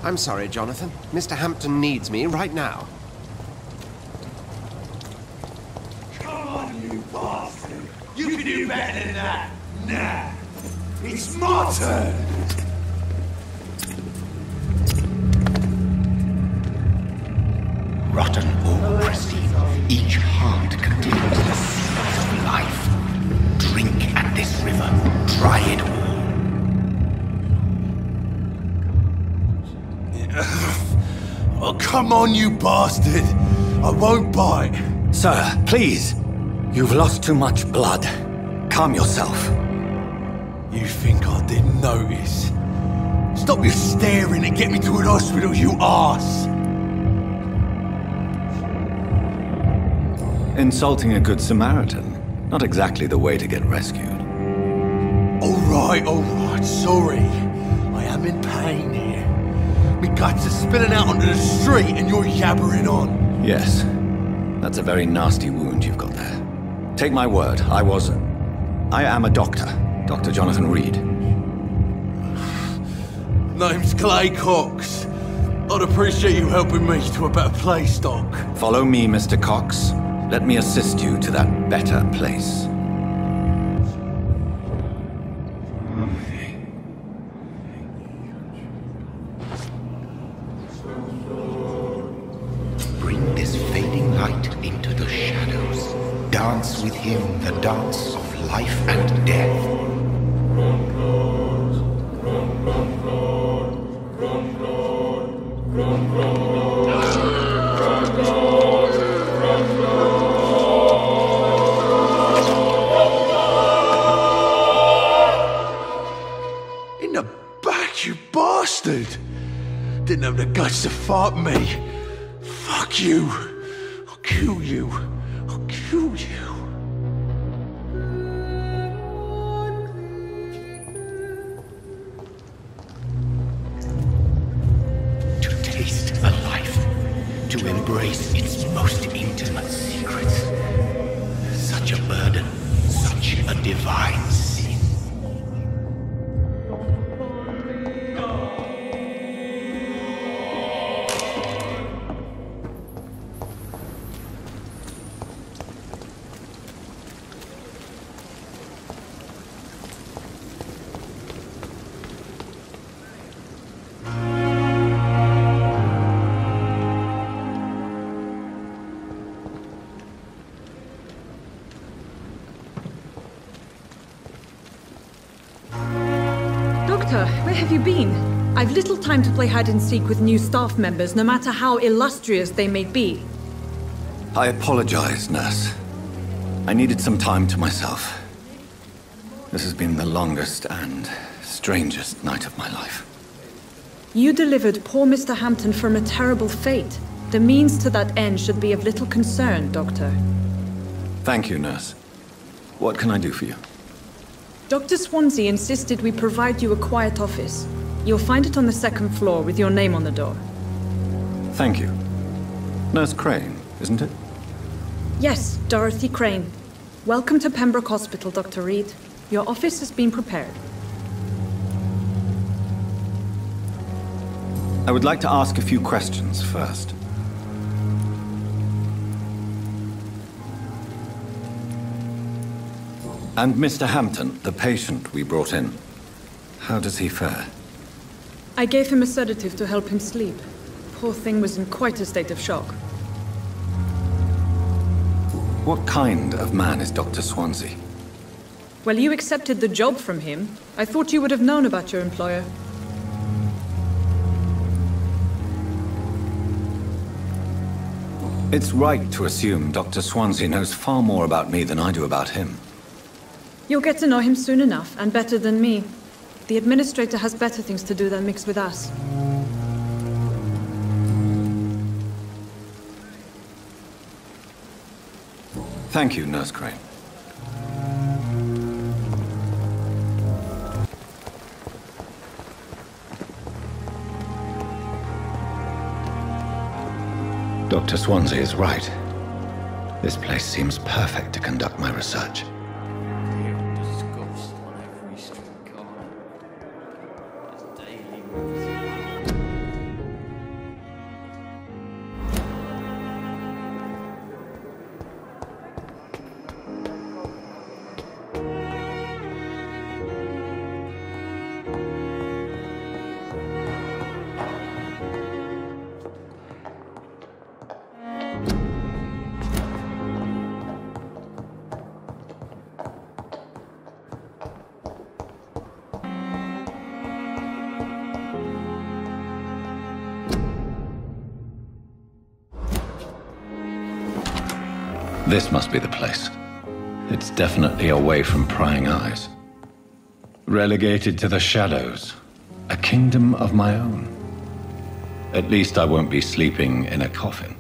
I'm sorry, Jonathan. Mr. Hampton needs me right now. Come on, you bastard! You can do better than that! Nah! It's my turn! Rotten or pristine, each heart contains the seeds of life. Drink at this river, try it all. Oh, come on, you bastard! I won't bite! Sir, please. You've lost too much blood. Calm yourself. You think I didn't notice? Stop your staring and get me to an hospital, you arse! Insulting a good Samaritan. Not exactly the way to get rescued. Alright, sorry. I am in pain here. My guts are spilling out onto the street and you're yabbering on. Yes. That's a very nasty wound you've got there. Take my word, I am a doctor. Dr. Jonathan Reed. Name's Clay Cox. I'd appreciate you helping me to a better place, Doc. Follow me, Mr. Cox. Let me assist you to that better place. Bring this fading light into the shadows. Dance with him the dance of life and death. In the back, you bastard! Didn't have the guts to fight me. Fuck you. I'll kill you. I'll kill you. To taste a life, to embrace its most intimate secrets. Such a burden, such a divine sin. Doctor, where have you been? I've little time to play hide-and-seek with new staff members, no matter how illustrious they may be. I apologize, nurse. I needed some time to myself. This has been the longest and strangest night of my life. You delivered poor Mr. Hampton from a terrible fate. The means to that end should be of little concern, Doctor. Thank you, nurse. What can I do for you? Dr. Swansea insisted we provide you a quiet office. You'll find it on the second floor with your name on the door. Thank you. Nurse Crane, isn't it? Yes, Dorothy Crane. Welcome to Pembroke Hospital, Dr. Reed. Your office has been prepared. I would like to ask a few questions first. And Mr. Hampton, the patient we brought in, how does he fare? I gave him a sedative to help him sleep. Poor thing was in quite a state of shock. What kind of man is Dr. Swansea? Well, you accepted the job from him. I thought you would have known about your employer. It's right to assume Dr. Swansea knows far more about me than I do about him. You'll get to know him soon enough, and better than me. The administrator has better things to do than mix with us. Thank you, Nurse Crane. Dr. Swansea is right. This place seems perfect to conduct my research. Disgust on every street corner. There's daily This must be the place. It's definitely away from prying eyes. Relegated to the shadows. A kingdom of my own. At least I won't be sleeping in a coffin.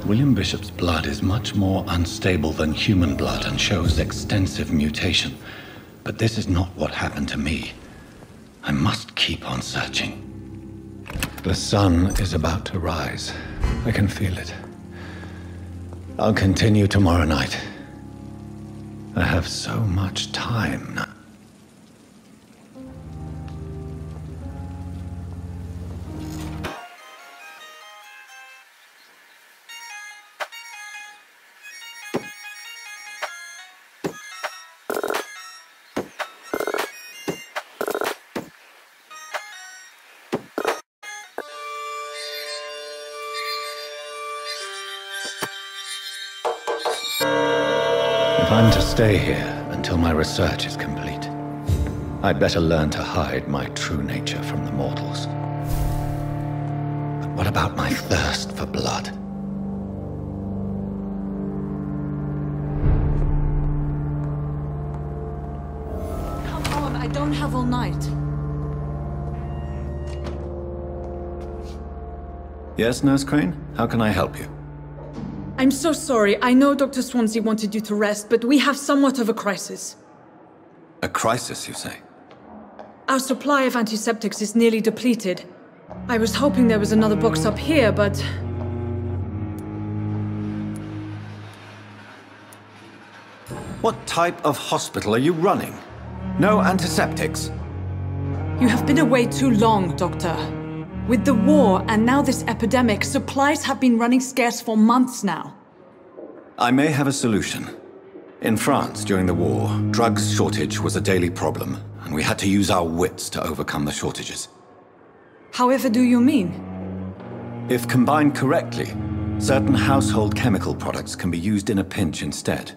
William Bishop's blood is much more unstable than human blood and shows extensive mutation. But this is not what happened to me. I must keep on searching. The sun is about to rise. I can feel it. I'll continue tomorrow night. I have so much time now. If I'm to stay here until my research is complete, I'd better learn to hide my true nature from the mortals. But what about my thirst for blood? Come on, I don't have all night. Yes, Nurse Crane? How can I help you? I'm so sorry. I know Dr. Swansea wanted you to rest, but we have somewhat of a crisis. A crisis, you say? Our supply of antiseptics is nearly depleted. I was hoping there was another box up here, but... What type of hospital are you running? No antiseptics? You have been away too long, Doctor. With the war and now this epidemic, supplies have been running scarce for months now. I may have a solution. In France, during the war, drugs shortage was a daily problem, and we had to use our wits to overcome the shortages. However do you mean? If combined correctly, certain household chemical products can be used in a pinch instead.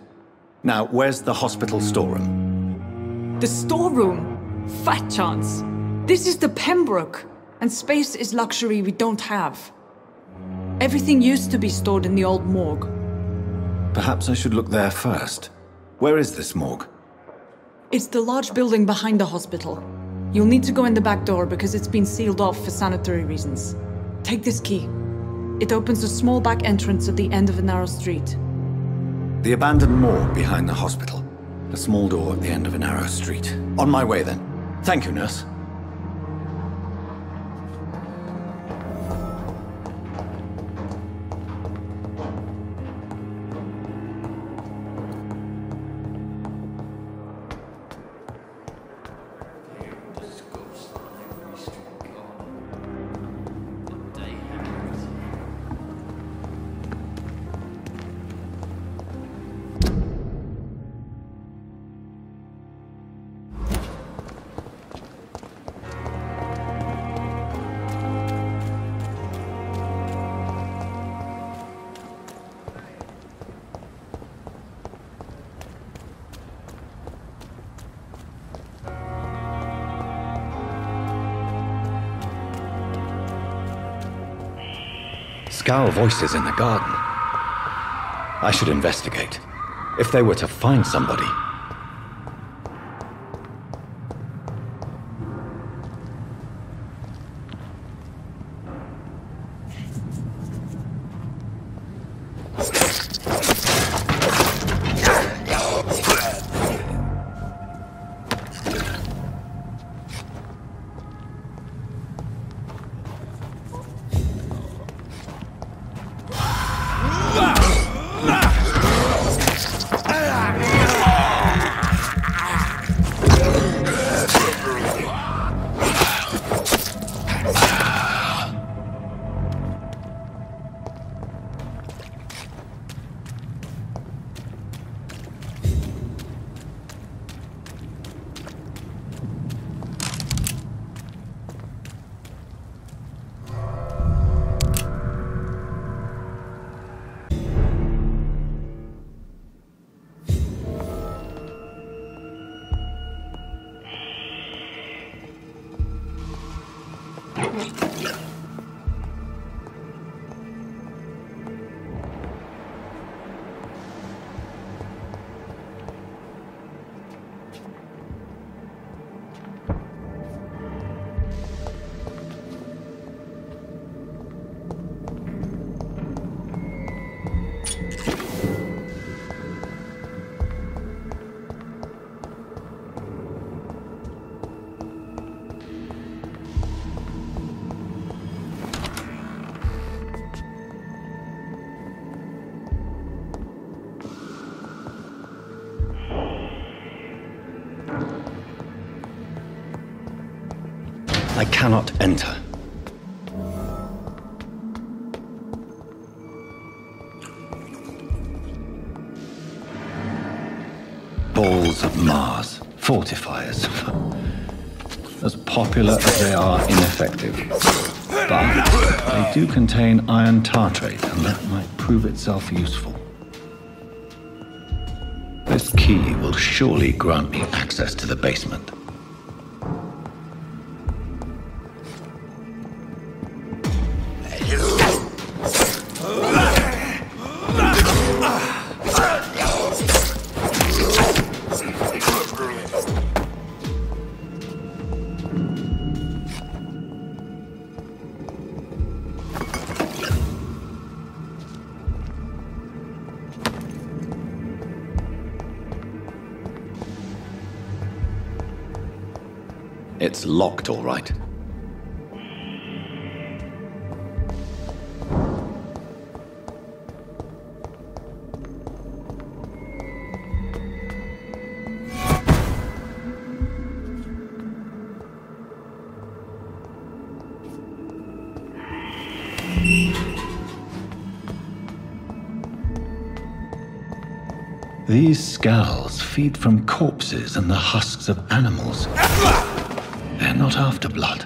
Now, where's the hospital storeroom? The storeroom? Fat chance. This is the Pembroke, and space is luxury we don't have. Everything used to be stored in the old morgue. Perhaps I should look there first. Where is this morgue? It's the large building behind the hospital. You'll need to go in the back door because it's been sealed off for sanitary reasons. Take this key. It opens a small back entrance at the end of a narrow street. The abandoned morgue behind the hospital. A small door at the end of a narrow street. On my way then. Thank you, nurse. Scowl voices in the garden. I should investigate. If they were to find somebody... I cannot enter. Balls of Mars, fortifiers. As popular as they are ineffective. But they do contain iron tartrate, and that might prove itself useful. This key will surely grant me access to the basement. It's locked, all right. These skulls feed from corpses and the husks of animals. They're not after blood.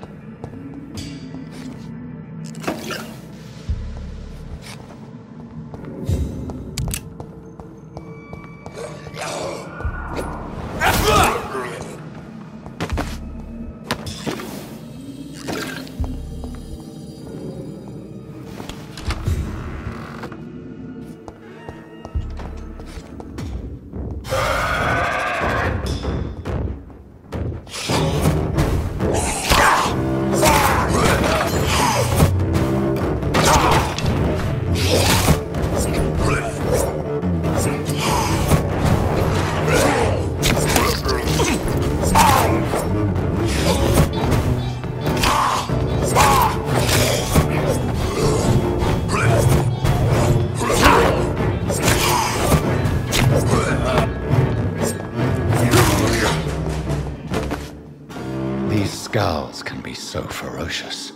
Skulls can be so ferocious.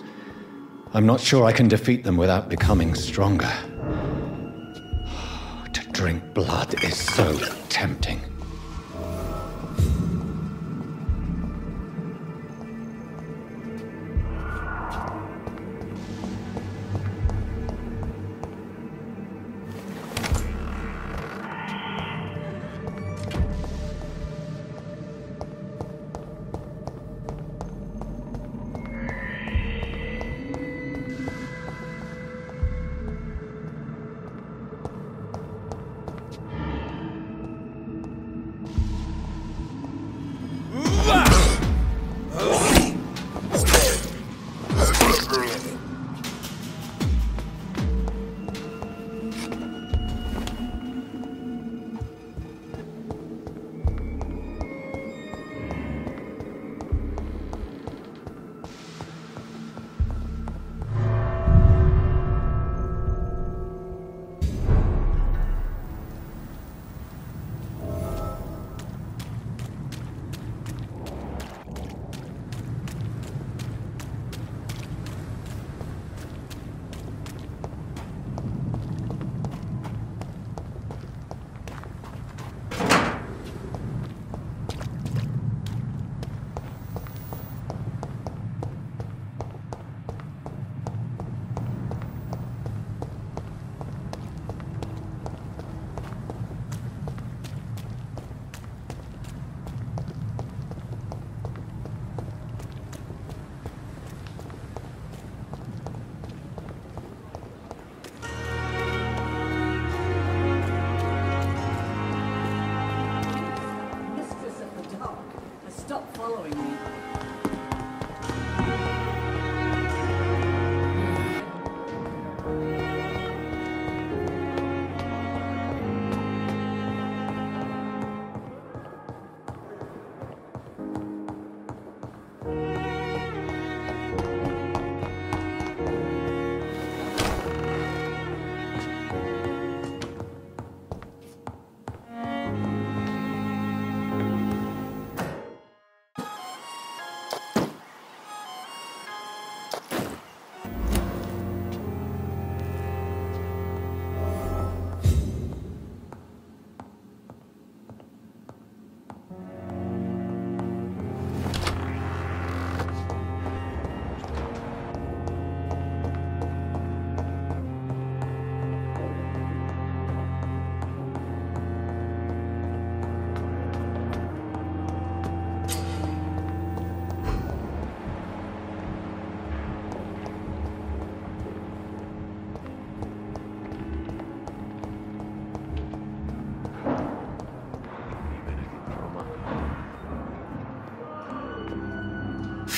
I'm not sure I can defeat them without becoming stronger. To drink blood is so tempting.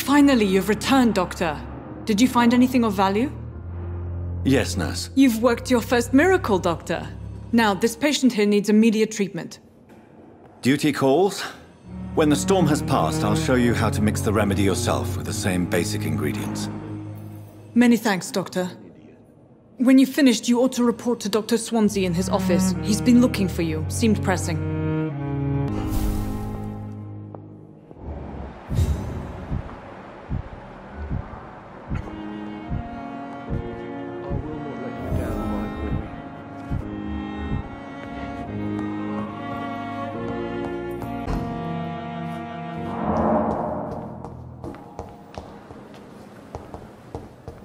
Finally, you've returned, Doctor. Did you find anything of value? Yes, nurse. You've worked your first miracle, Doctor. Now, this patient here needs immediate treatment. Duty calls. When the storm has passed, I'll show you how to mix the remedy yourself with the same basic ingredients. Many thanks, Doctor. When you've finished, you ought to report to Dr. Swansea in his office. He's been looking for you. Seemed pressing.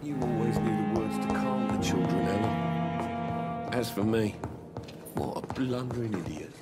You always knew the words to calm the children, Ellen. As for me, what a blundering idiot.